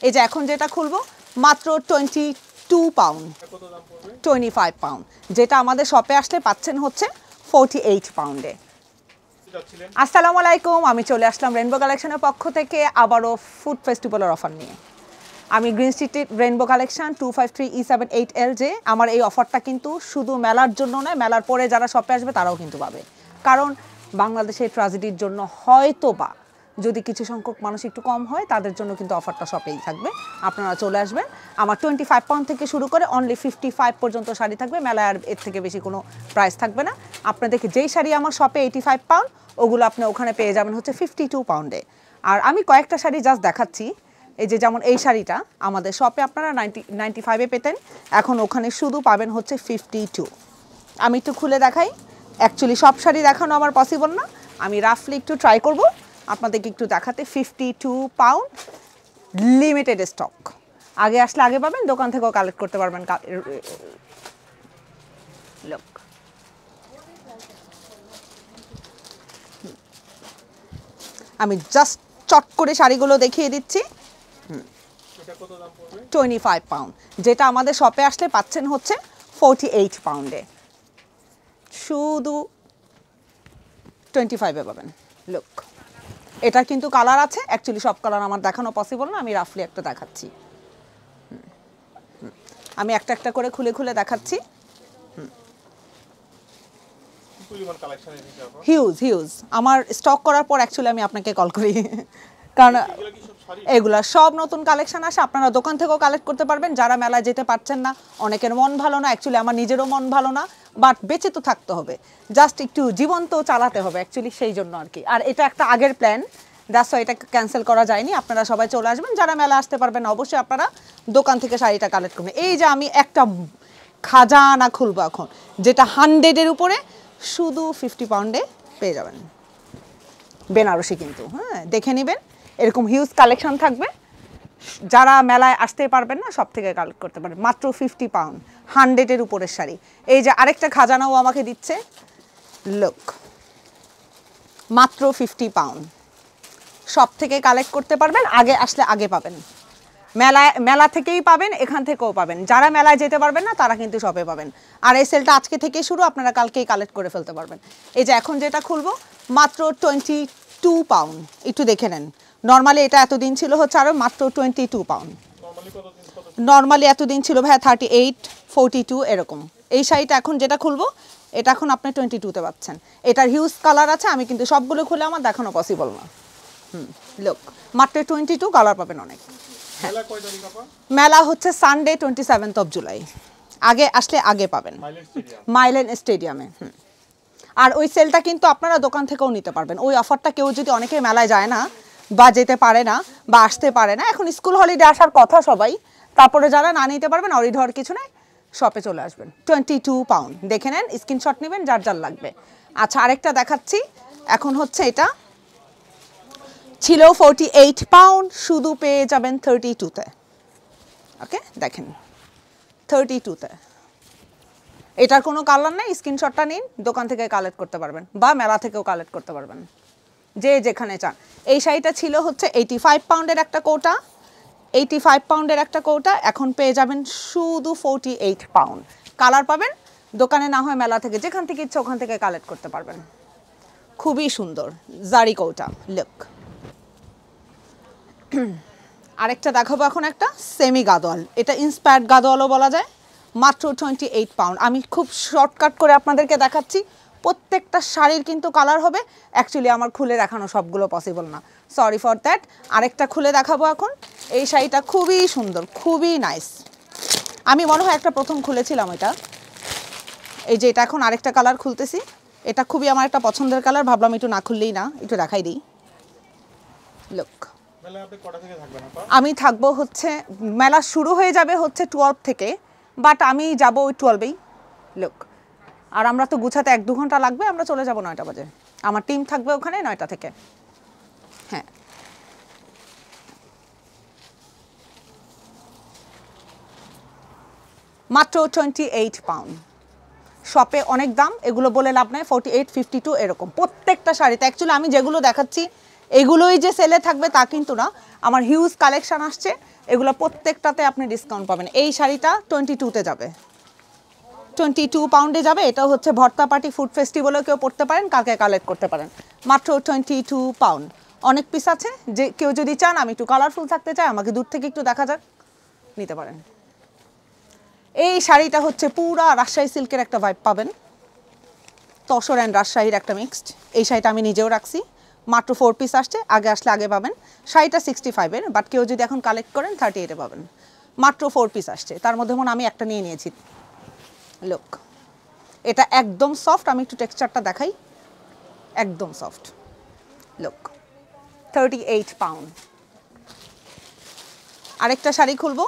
এই যে এখন যেটা খুলবো মাত্র 22 পাউন্ড, 25 পাউন্ড, যেটা আমাদের শপে আসলে পাচ্ছেন হচ্ছে 48 পাউন্ডে। আসসালামু আলাইকুম, আমি চলে আসলাম রেইনবো কালেকশনের পক্ষ থেকে আবারও ফুড ফেস্টিভ্যালের অফার নিয়ে। আমি গ্রিন স্ট্রিটের রেইনবো কালেকশন 253E78LJ। আমার এই অফারটা কিন্তু শুধু মেলার জন্য নয়, মেলার পরে যারা শপে আসবে তারাও কিন্তু পাবে, কারণ বাংলাদেশের ট্র্যাজেডির জন্য হয়তো বা যদি কিছু সংখ্যক মানুষ একটু কম হয় তাদের জন্য কিন্তু অফারটা শপেই থাকবে। আপনারা চলে আসবেন। আমার 25 পাউন্ড থেকে শুরু করে অনলি 55 পর্যন্ত শাড়ি থাকবে। মেলায় আর এর থেকে বেশি কোনো প্রাইস থাকবে না। আপনাদেরকে যেই শাড়ি আমার শপে 85 পাউন্ড, ওগুলো আপনি ওখানে পেয়ে যাবেন হচ্ছে 52 পাউন্ডে। আর আমি কয়েকটা শাড়ি জাস্ট দেখাচ্ছি। এই যে যেমন এই শাড়িটা আমাদের শপে আপনারা 95-এ পেতেন, এখন ওখানে শুধু পাবেন হচ্ছে 52। আমি একটু খুলে দেখাই। অ্যাকচুয়ালি সব শাড়ি দেখানো আমার পসিবল না, আমি রাফলি একটু ট্রাই করব আপনাদেরকে একটু দেখাতে। 52 পাউন্ড, লিমিটেড স্টক। আগে আসলে আগে পাবেন, দোকান থেকেও কালেক্ট করতে পারবেন। লোক আমি জাস্ট চট করে শাড়িগুলো দেখিয়ে দিচ্ছি। 25 পাউন্ড, যেটা আমাদের শপে আসলে পাচ্ছেন হচ্ছে 48 পাউন্ডে। শুধু 25-এ পাবেন। লুক, এটা কিন্তু কালার আছে, অ্যাকচুয়ালি সব কালার আমার দেখানো পসিবল না, আমি রাফলি একটা দেখাচ্ছি। আমি একটা একটা করে খুলে খুলে দেখাচ্ছি। হিউজ হিউজ আমার স্টক করার পর অ্যাকচুয়ালি আমি আপনাকে কল করি, কারণ এগুলা সব নতুন কালেকশন আসে। আপনারা দোকান থেকেও কালেক্ট করতে পারবেন। যারা মেলায় যেতে পারছেন না, অনেকের মন ভালো না, অ্যাকচুয়ালি আমার নিজেরও মন ভালো না, বাট বেঁচে তো থাকতে হবে, জাস্ট একটু জীবন তো চালাতে হবে অ্যাকচুয়ালি, সেই জন্য আর কি। আর এটা একটা আগের প্ল্যান, দ্যাটস ওয়াই এটা ক্যান্সেল করা যায়নি। আপনারা সবাই চলে আসবেন, যারা মেলা আসতে পারবেন অবশ্যই আপনারা দোকান থেকে শাড়িটা কালেক্ট করবেন। এই যে আমি একটা খাজানা খুলবো এখন, যেটা 100-এর উপরে শুধু 50 পাউন্ডে পেয়ে যাবেন। বেনারসি কিন্তু, হ্যাঁ দেখে নেবেন, এরকম হিউজ কালেকশন থাকবে। যারা মেলায় আসতে পারবেন না, সব থেকে কালেক্ট করতে পারবেন। মাত্র 50 পাউন্ড, 100-এর উপরের শাড়ি। এই যে আরেকটা খাজানাও আমাকে দিচ্ছে, লুক, মাত্র 50 পাউন্ড। সব থেকে কালেক্ট করতে পারবেন, আগে আসলে আগে পাবেন। মেলা থেকেই পাবেন, এখান থেকেও পাবেন। যারা মেলায় যেতে পারবেন না তারা কিন্তু শপে পাবেন। আর এই সেলটা আজকে থেকে শুরু, আপনারা কালকেই কালেক্ট করে ফেলতে পারবেন। এই যে এখন যেটা খুলবো মাত্র 22 পাউন্ড, একটু দেখে নেন। নর্মালি এটা এতদিন ছিল হচ্ছে আরও মাত্র 22 পাউন্ড। নর্মালি এতদিন ছিল ভাইয়া 38, 42 এরকম। এই শাড়িটা এখন যেটা খুলবো এটা এখন আপনি 22-তে পাচ্ছেন। এটার হিউজ কালার আছে, আমি কিন্তু সবগুলো খুলে আমার দেখানো পসিবল না। লোক, মাত্র 22 কালার পাবেন অনেক। মেলা হচ্ছে সানডে 27 জুলাই, আগে আসলে আগে পাবেন মাইলেন স্টেডিয়ামে। আর ওই সেলটা কিন্তু আপনারা দোকান থেকেও নিতে পারবেন। ওই অফারটা কেউ যদি, অনেকে মেলায় যায় না বা যেতে পারে না বা আসতে পারে না, এখন স্কুল হলিডে আসার কথা সবাই, তারপরে যারা না নিতে পারবেন অরিড হওয়ার কিছু নেই, শপে চলে আসবেন। 22 পাউন্ড দেখে নেন, স্ক্রিনশট নেবেন যার যার লাগবে। আচ্ছা আরেকটা দেখাচ্ছি, এখন হচ্ছে এটা ছিল 48 পাউন্ড, শুধু পেয়ে যাবেন 32-তে। ওকে দেখেন 32-তে, এটার কোনো কালার নেই। স্ক্রিনশটটা নিন, দোকান থেকে কালেক্ট করতে পারবেন বা মেলা থেকেও কালেক্ট করতে পারবেন, যে যেখানে চান। এই শাড়িটা ছিল হচ্ছে 85 পাউন্ডের একটা কোটা, 85 পাউন্ডের একটা কোটা, এখন পেয়ে যাবেন শুধু 48 পাউন্ড। কালার পাবেন দোকানে, না হয় মেলা থেকে, যেখান থেকে ইচ্ছে ওখান থেকে কালেক্ট করতে পারবেন। খুবই সুন্দর জারি কোটা। লুক, আরেকটা দেখাবো এখন, একটা সেমি গাদোয়াল, এটা ইন্সপায়ার্ড গাদোয়ালও বলা যায়। মাত্র 28 পাউন্ড। আমি খুব শর্টকাট করে আপনাদেরকে দেখাচ্ছি, প্রত্যেকটা শাড়ির কিন্তু কালার হবে। অ্যাকচুয়ালি আমার খুলে দেখানো সবগুলো পসিবল না, সরি ফর দ্যাট। আরেকটা খুলে দেখাবো এখন। এই শাড়িটা খুবই সুন্দর, খুবই নাইস। আমি মনে হয় একটা প্রথম খুলেছিলাম এটা। এই যে এটা এখন আরেকটা কালার খুলতেছি, এটা খুবই আমার একটা পছন্দের কালার, ভাবলাম একটু না খুললেই না, একটু দেখাই দিই। লুক, আমি থাকবো হচ্ছে, মেলা শুরু হয়ে যাবে হচ্ছে 12 থেকে, বাট আমি যাব ওই 12-এই। লুক, আর আমরা তো গুছাতে 1-2 ঘন্টা লাগবে, আমরা চলে যাব 9টা বাজে। আমার টিম থাকবে ওখানে 9টা থেকে। হ্যাঁ, মাত্র 28 পাউন্ড। শপে অনেক দাম, এগুলো বলে লাভ নাই। 48, 52 এরকম প্রত্যেকটা শাড়িতে। অ্যাকচুয়ালি আমি যেগুলো দেখাচ্ছি এগুলোই যে সেলে থাকবে তা কিন্তু না, আমার হিউজ কালেকশন আসছে, এগুলো প্রত্যেকটাতে আপনি ডিসকাউন্ট পাবেন। এই শাড়িটা 22-তে যাবে, 22 পাউন্ডে যাবে। এটা হচ্ছে ভর্তা পার্টি ফুড ফেস্টিভ্যালেও কেউ পড়তে পারেন, কালকে কালেক্ট করতে পারেন, মাত্র 22 পাউন্ড। অনেক পিস আছে, যে কেউ যদি চান আমি একটু কালারফুল থাকতে চাই, আমাকে দূর থেকে একটু দেখা যাক, নিতে পারেন। এই শাড়িটা হচ্ছে পুরা রাজশাহী সিল্কের একটা ভাইব পাবেন, তসর অ্যান্ড রাজশাহীর একটা মিক্সড। এই শাড়িটা আমি নিজেও রাখছি, মাত্র 4 পিস আসছে, আগে আসলে আগে পাবেন। শাড়িটা 65-এর, বাট কেউ যদি এখন কালেক্ট করেন 38-এ পাবেন, মাত্র 4 পিস আসছে। তার মধ্যে মনে আমি একটা নিয়ে নিয়েছি। লুক, এটা একদম সফট, আমি একটু টেক্সচারটা দেখাই, একদম সফট। Look, 38 pound. আরেকটা শাড়ি খুলবো,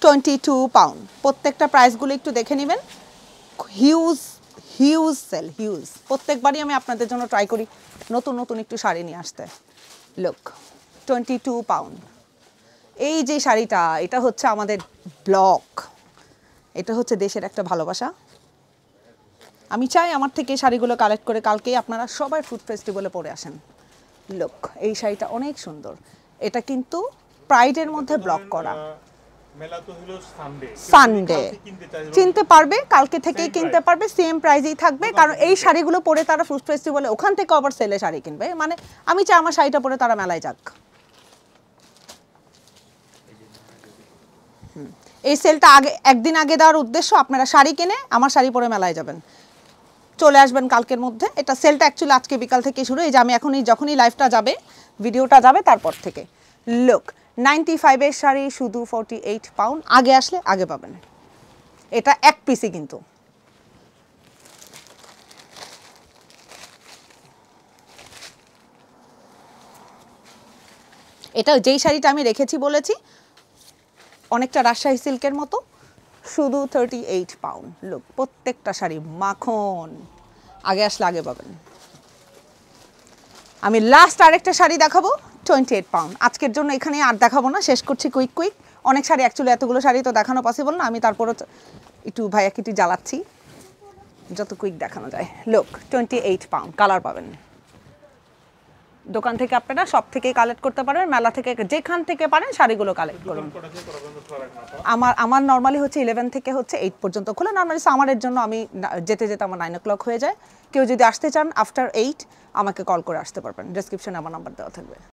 22 পাউন্ড। প্রত্যেকটা প্রাইসগুলো একটু দেখে নেবেন, হিউজ হিউজ সেল, হিউজ। প্রত্যেকবারই আমি আপনাদের জন্য ট্রাই করি নতুন নতুন একটু শাড়ি নিয়ে আসতে। Look, 22 pound. এই যে শাড়িটা, এটা হচ্ছে আমাদের ব্লক, এটা হচ্ছে দেশের একটা ভালোবাসা। আমি চাই আমার থেকে শাড়িগুলো কালেক্ট করে কালকেই আপনারা সবাই ফুড ফেস্টিভ্যালে পরে আসেন। লুক, এই শাড়িটা অনেক সুন্দর, এটা কিন্তু প্রাইডের মধ্যে ব্লক করা। সানডে চিনতে পারবে, কালকে থেকেই কিনতে পারবে, সেম প্রাইজেই থাকবে, কারণ এই শাড়িগুলো পরে তারা ফুড ফেস্টিভ্যালে ওখান থেকে আবার সেলে শাড়ি কিনবে। মানে আমি চাই আমার শাড়িটা পরে তারা মেলায় যাক। এই সেলটা আগে, একদিন আগে দেওয়ার উদ্দেশ্য আপনারা শাড়ি কিনে আমার শাড়ি পরে মেলায় যাবেন, চলে আসবেন কালকের মধ্যে। এটা সেলটা অ্যাকচুয়ালি আজকে বিকাল থেকে শুরু, এই যে আমি এখনই যখনই লাইভটা যাবে, ভিডিওটা যাবে, তারপর থেকে। লুক, 95-এর শাড়ি শুধু 48 পাউন্ড, আগে আসলে আগে পাবেন। এটা এক পিসই কিন্তু। এটা যেই শাড়িটা আমি রেখেছি বলেছি অনেকটা রাজশাহী সিল্কের মতো, শুধু 38 পাউন্ড। লুক, প্রত্যেকটা শাড়ি মাখন, আগে আসলে আগে পাবেন। আমি লাস্ট আরেকটা শাড়ি দেখাবো, 28 পাউন্ড। আজকের জন্য এখানে আর দেখাবো না, শেষ করছি কুইক কুইক। অনেক শাড়ি, অ্যাকচুয়ালি এতগুলো শাড়ি তো দেখানো পসিবল না, আমি তারপরও একটু ভাইয়াকে একটু জ্বালাচ্ছি যত কুইক দেখানো যায়। লুক, 28 পাউন্ড, কালার পাবেন। দোকান থেকে আপনারা সব থেকেই কালেক্ট করতে পারবেন, মেলা থেকে যেখান থেকে পারেন শাড়িগুলো কালেক্ট করুন। আমার নর্মালি হচ্ছে 11 থেকে হচ্ছে 8 পর্যন্ত খোলে। নর্মালি সামারের জন্য আমি যেতে যেতে আমার 9 o'clock হয়ে যায়। কেউ যদি আসতে চান আফটার 8 আমাকে কল করে আসতে পারবেন, ডেসক্রিপশনে আমার নাম্বার দেওয়া থাকবে।